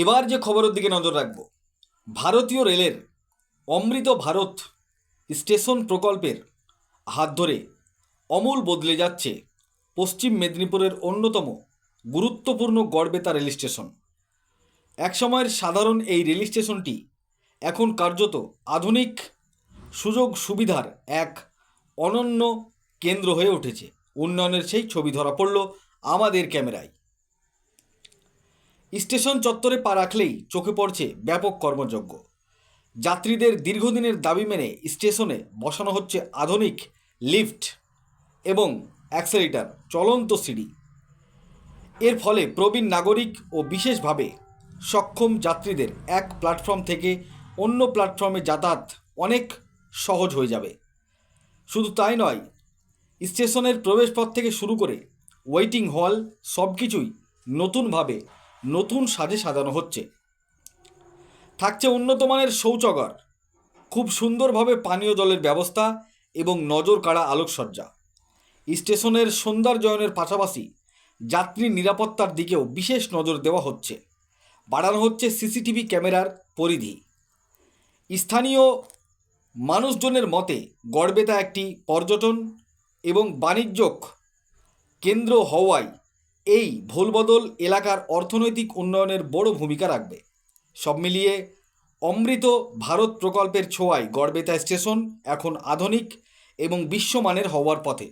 এবার যে খবরের দিকে নজর রাখব, ভারতীয় রেলের অমৃত ভারত স্টেশন প্রকল্পের হাত ধরে অমূল বদলে যাচ্ছে পশ্চিম মেদিনীপুরের অন্যতম গুরুত্বপূর্ণ গড়বেতা রেল স্টেশন। একসময়ের সাধারণ এই রেল স্টেশনটি এখন কার্যত আধুনিক সুযোগ সুবিধার এক অনন্য কেন্দ্র হয়ে উঠেছে। উন্নয়নের সেই ছবি ধরা পড়ল আমাদের ক্যামেরায়। স্টেশন চত্বরে পা রাখলেই চোখে পড়ছে ব্যাপক কর্মযজ্ঞ। যাত্রীদের দীর্ঘদিনের দাবি মেনে স্টেশনে বসানো হচ্ছে আধুনিক লিফট এবং অ্যাক্সেলেটার, চলন্ত সিঁড়ি। এর ফলে প্রবীণ নাগরিক ও বিশেষভাবে সক্ষম যাত্রীদের এক প্ল্যাটফর্ম থেকে অন্য প্ল্যাটফর্মে যাতায়াত অনেক সহজ হয়ে যাবে। শুধু তাই নয়, স্টেশনের প্রবেশপথ থেকে শুরু করে ওয়েটিং হল সব কিছুই নতুনভাবে নতুন সাজে সাজানো হচ্ছে। থাকছে উন্নত মানের শৌচাগার, খুব সুন্দরভাবে পানীয় জলের ব্যবস্থা এবং নজর কাড়া আলোকসজ্জা। স্টেশনের সৌন্দর্যায়নের পাশাপাশি যাত্রী নিরাপত্তার দিকেও বিশেষ নজর দেওয়া হচ্ছে। বাড়ানো হচ্ছে সিসিটিভি ক্যামেরার পরিধি। স্থানীয় মানুষজনের মতে গড়বেতা একটি পর্যটন এবং বাণিজ্যিক কেন্দ্র হওয়ায় এই ভোলবদল এলাকার অর্থনৈতিক উন্নয়নের বড় ভূমিকা রাখবে। সব মিলিয়ে অমৃত ভারত প্রকল্পের ছোঁয়ায় গড়বেতা স্টেশন এখন আধুনিক এবং বিশ্বমানের হওয়ার পথে।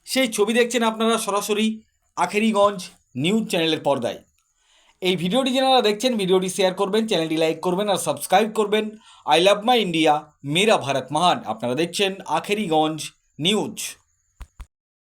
সেই ছবি দেখছেন আপনারা সরাসরি আখেরিগঞ্জ নিউজ চ্যানেলের পর্দায়। এই ভিডিওটি যারা দেখছেন, ভিডিওটি শেয়ার করবেন, চ্যানেলটি লাইক করবেন আর সাবস্ক্রাইব করবেন। আই লাভ মাই ইন্ডিয়া, মেরা ভারত মহান। আপনারা দেখছেন আখেরিগঞ্জ নিউজ।